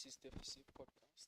This is Deficit Podcast.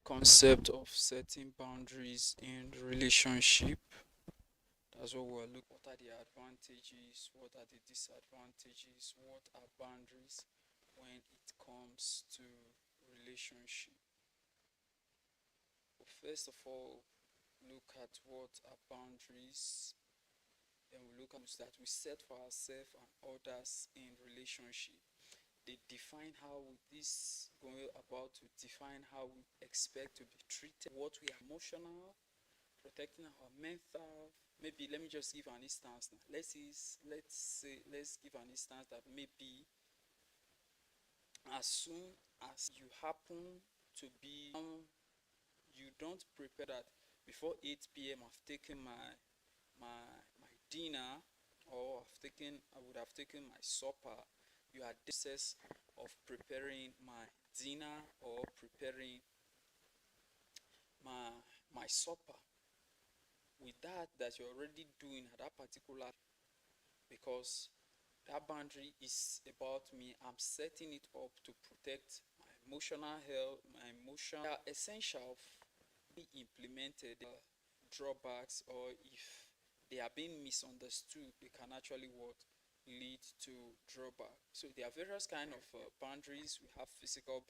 Concept of setting boundaries in relationship. That's what we're looking. What are the advantages? What are the disadvantages? What are boundaries when it comes to relationship? Well, first of all, look at what are boundaries. Then we look at that we set for ourselves and others in relationship. They define how this going about to define how we expect to be treated, what we are emotional, protecting our mental. Maybe let me just give an instance now. Let's give an instance that maybe as soon as you happen to be you don't prepare that before 8 p.m. I've taken my dinner, or I would have taken my supper. You are the process of preparing my dinner or preparing my my supper. With that you're already doing at that particular, because that boundary is about me. I'm setting it up to protect my emotional health, my emotion. They are essential be implemented. Drawbacks, or if they are being misunderstood, they can actually what lead to drawback. So there are various kind of boundaries. We have physical.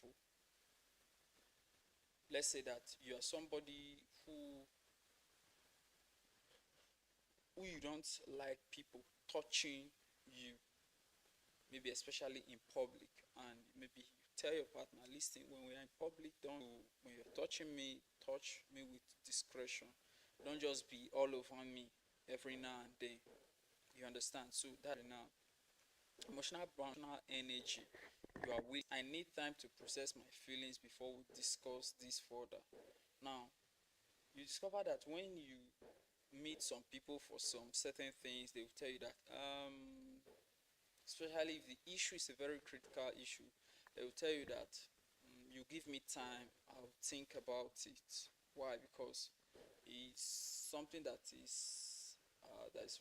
Let's say that you are somebody who you don't like people touching you, maybe especially in public, and maybe you tell your partner, listen, when we are in public, don't, when you're touching me, touch me with discretion. Don't just be all over me every now and then. You understand? So that now, emotional energy. You are with. I need time to process my feelings before we discuss this further. Now, you discover that when you meet some people for some certain things, they will tell you that especially if the issue is a very critical issue, they will tell you that you give me time, I'll think about it. Why? Because it's something that is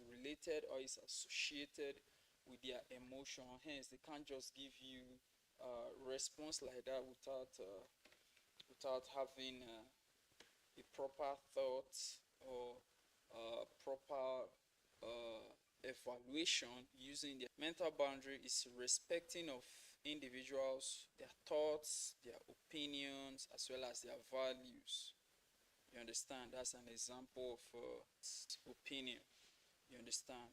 related or is associated with their emotion. Hence, they can't just give you a response like that without having a proper thought or proper evaluation using their mental boundary. Is respecting of individuals, their thoughts, their opinions, as well as their values. You understand? That's an example of opinion. You understand?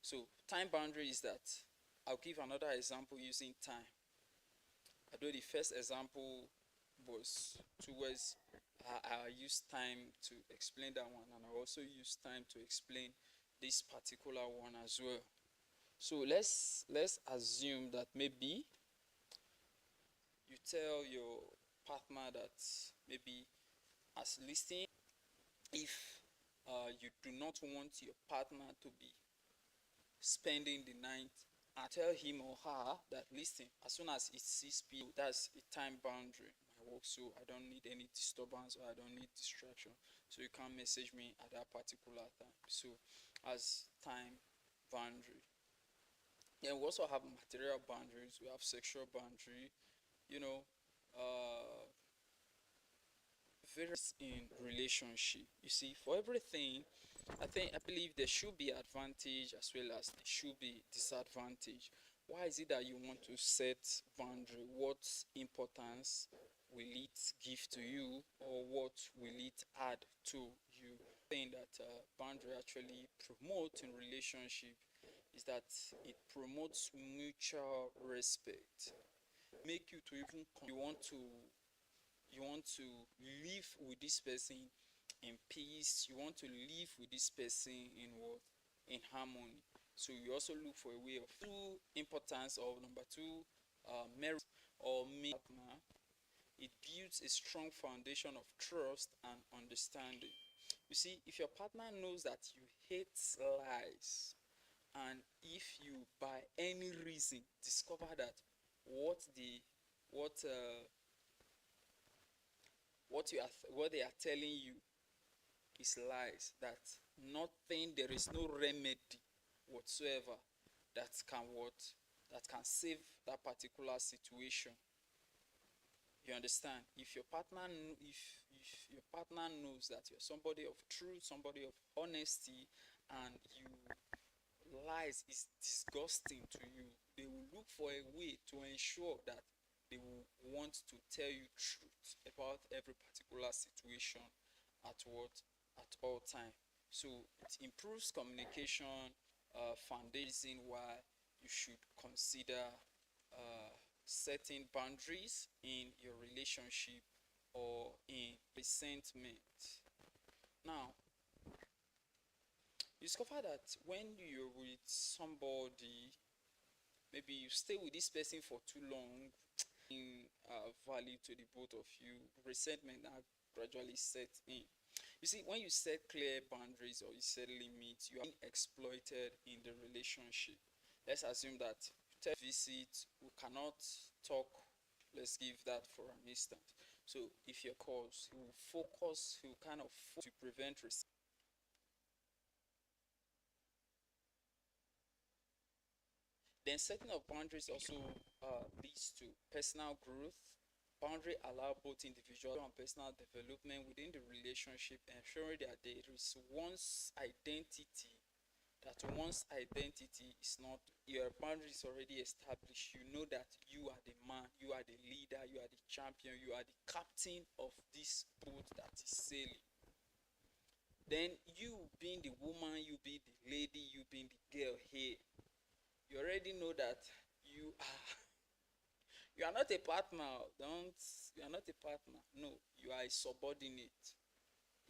So time boundary is that. I'll give another example using time. Although the first example was towards, I used time to explain that one, and I also use time to explain this particular one as well. So let's assume that maybe you tell your partner that maybe as listening, if you do not want your partner to be spending the night, and tell him or her that listen, as soon as it 6 p.m., that's a time boundary. My work, so I don't need any disturbance or I don't need distraction. So you can't message me at that particular time. So as time boundary. Then we also have material boundaries. We have sexual boundary. You know, uh, very in relationship. You see, for everything, I believe there should be advantage as well as there should be disadvantage. Why is it that you want to set boundary? What importance will it give to you, or what will it add to you? Thing that boundary actually promote in relationship is that it promotes mutual respect. Make you to even you want to live with this person in peace. You want to live with this person in what? In harmony. So you also look for a way of two importance, or number two, merit or partner. It builds a strong foundation of trust and understanding. You see, if your partner knows that you hate lies, and if you by any reason discover that what the what what they are telling you is lies, that nothing, there is no remedy whatsoever that can save that particular situation. You understand? If your partner knows that you're somebody of truth, somebody of honesty, and lies is disgusting to you, they will look for a way to ensure that they will want to tell you truth about every particular situation at all time. So it improves communication, foundation, why you should consider setting boundaries in your relationship or in resentment. Now, you discover that when you're with somebody, maybe you stay with this person for too long, in value to the both of you, resentment now gradually sets in. You see, when you set clear boundaries or you set limits, you are being exploited in the relationship. Let's assume that you visit, we cannot talk. Let's give that for an instant. So if your calls, he will focus, he will kind of to prevent Then setting of boundaries also leads to personal growth. Boundary allow both individual and personal development within the relationship, ensuring that there is one's identity is not, your boundaries already established. You know that you are the man, you are the leader, you are the champion, you are the captain of this boat that is sailing. Then you being the woman, you being the lady, you being the girl here, you already know that you are you are not a partner. You are not a partner. No, you are a subordinate.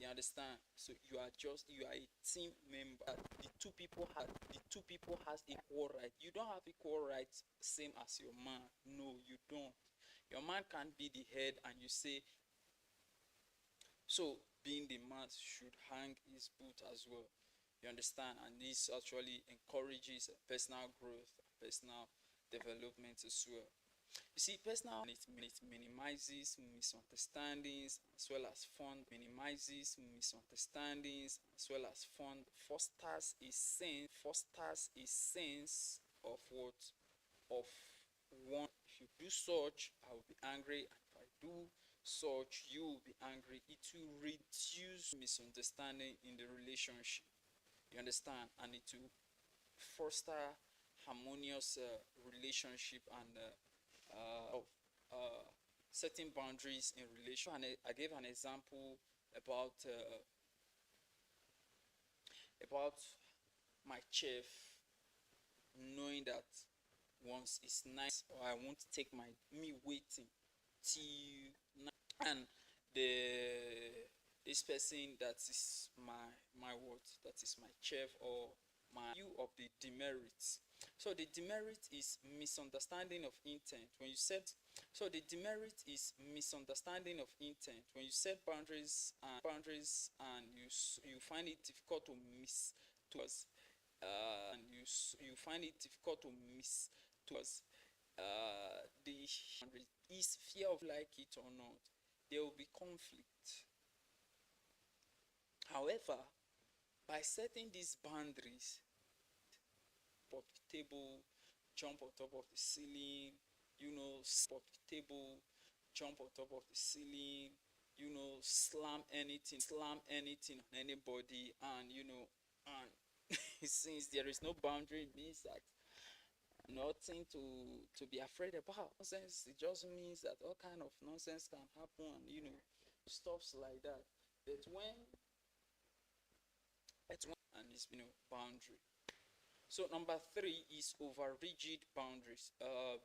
You understand? So you are a team member. The two people has equal right. You don't have equal rights same as your man. No, you don't. Your man can't be the head and you say, so being the man should hang his boot as well. You understand? And this actually encourages personal growth, personal development as well. You see, personal it minimizes misunderstandings as well as fun, fosters a sense of what? Of one. If you do such, I will be angry, and if I do such, you will be angry. It will reduce misunderstanding in the relationship. You understand? And it will foster harmonious relationship and of setting boundaries in relation. And I gave an example about my chef knowing that once it's nice, or I won't take me waiting till night, and this person that is my what, that is my chef, or my view of the demerits. So the demerit is misunderstanding of intent. When you set boundaries and you find it difficult to miss towards and you find it difficult to miss towards the boundary is fear of like it or not. There will be conflict. However, by setting these boundaries, up the table, jump on top of the ceiling, you know, up the table, jump on top of the ceiling, slam anything on anybody, and and since there is no boundary, it means that nothing to be afraid about. Nonsense, it just means that all kind of nonsense can happen, and stuffs like that. But and it's boundary. So number three is over rigid boundaries.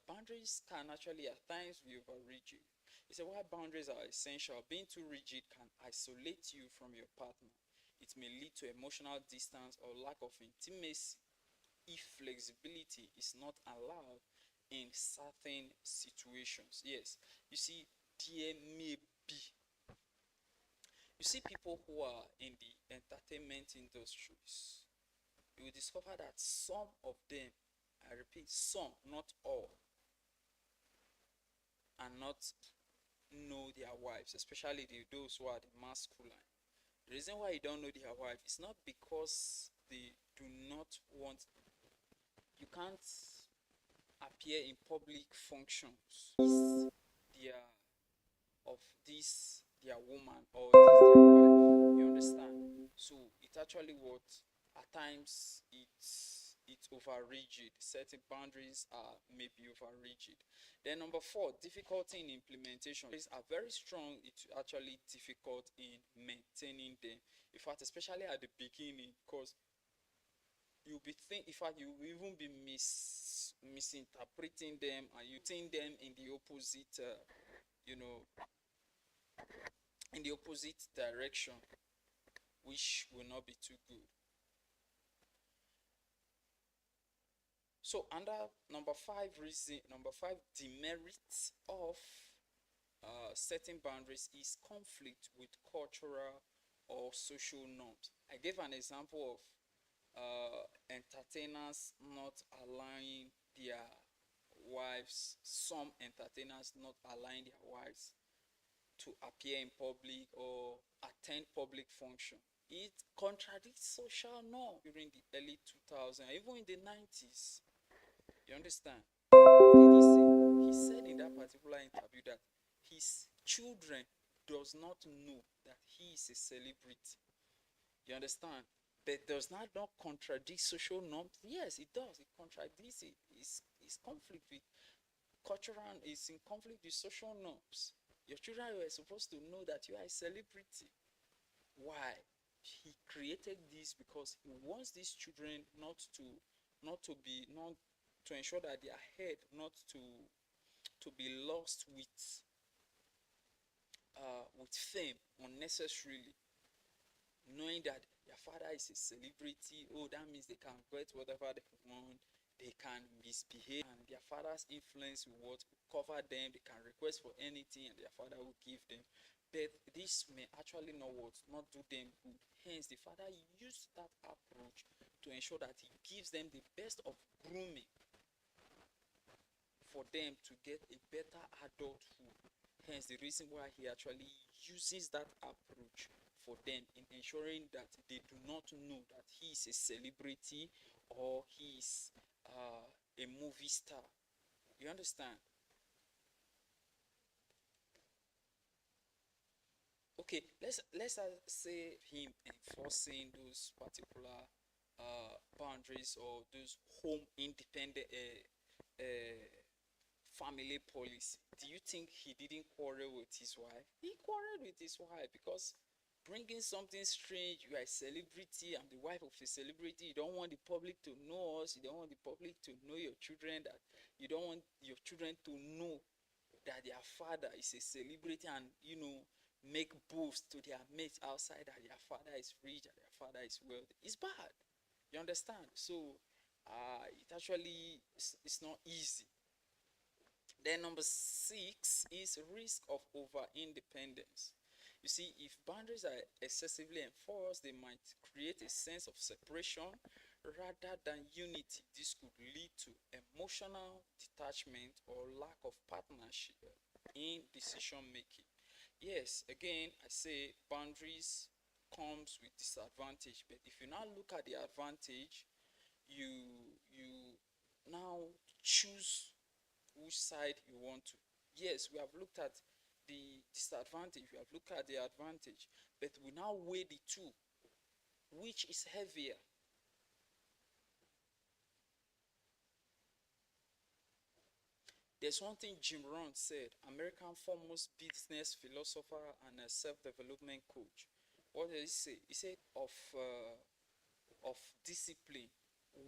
Boundaries can actually at times be over rigid. It's why boundaries are essential. Being too rigid can isolate you from your partner. It may lead to emotional distance or lack of intimacy if flexibility is not allowed in certain situations. Yes, you see, there may be, you see, people who are in the entertainment industries, you will discover that some of them, I repeat, some, not all, are not know their wives, especially those who are the masculine. The reason why you don't know their wife is not because they do not want, you can't appear in public functions. Is their of this their woman or this their wife. You understand? So it actually what at times it's over rigid. Certain boundaries are maybe over rigid. Then number four, difficulty in implementation. These are very strong. It's actually difficult in maintaining them. In fact, especially at the beginning, because you'll be in fact you will even be misinterpreting them, and you think them in the opposite you know in the opposite direction, which will not be too good. So under number five demerit of setting boundaries is conflict with cultural or social norms. I gave an example of entertainers not allowing their wives, some entertainers not allowing their wives to appear in public or attend public function. It contradicts social norm during the early 2000s, even in the 90s. You understand? What did he say? He said in that particular interview that his children does not know that he is a celebrity. You understand? But does not contradict social norms? Yes, it does. It contradicts it. It's conflict with cultural, it's in conflict with social norms. Your children were supposed to know that you are a celebrity. Why? He created this because he wants these children not to ensure that their head not to be lost with fame unnecessarily, knowing that their father is a celebrity. Oh, that means they can get whatever they want, they can misbehave, and their father's influence will cover them. They can request for anything and their father will give them. But this may actually not do them good. Hence the father used that approach to ensure that he gives them the best of grooming for them to get a better adulthood. Hence the reason why he actually uses that approach for them in ensuring that they do not know that he is a celebrity or he is a movie star. You understand? Okay, let's say him enforcing those particular boundaries or those home independent family policy. Do you think he didn't quarrel with his wife? He quarreled with his wife because bringing something strange. You are a celebrity. I'm the wife of a celebrity. You don't want the public to know us. You don't want the public to know your children. That you don't want your children to know that their father is a celebrity, and make boasts to their mates outside that their father is rich and their father is wealthy. It's bad. You understand? So it actually it's not easy. Then number six is risk of over independence. You see, if boundaries are excessively enforced, they might create a sense of separation rather than unity. This could lead to emotional detachment or lack of partnership in decision making. Yes, again, I say boundaries comes with disadvantage, but if you now look at the advantage, you now choose which side you want to. Yes, we have looked at the disadvantage, we have looked at the advantage, but we now weigh the two. Which is heavier? There's one thing Jim Rohn said, American foremost business philosopher and a self-development coach. What did he say? He said of discipline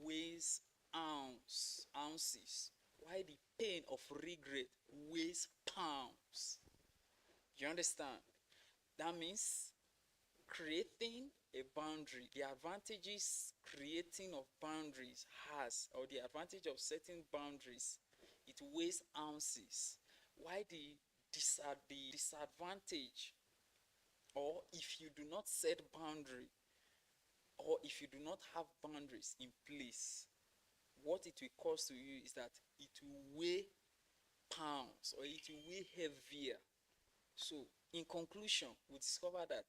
weighs ounces, while the pain of regret weighs pounds. You understand? That means creating a boundary, the advantages creating of boundaries has, or the advantage of setting boundaries, it weighs ounces. Why the disadvantage, or if you do not set boundary, or if you do not have boundaries in place, what it will cause to you is that it will weigh pounds, or it will weigh heavier. So in conclusion, we discover that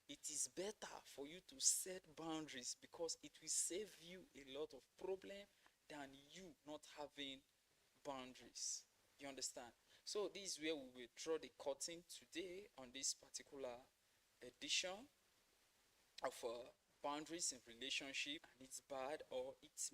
it is better for you to set boundaries because it will save you a lot of problem than you not having boundaries. You understand? So this is where we will draw the curtain today on this particular edition of boundaries in relationship, and it's bad or it's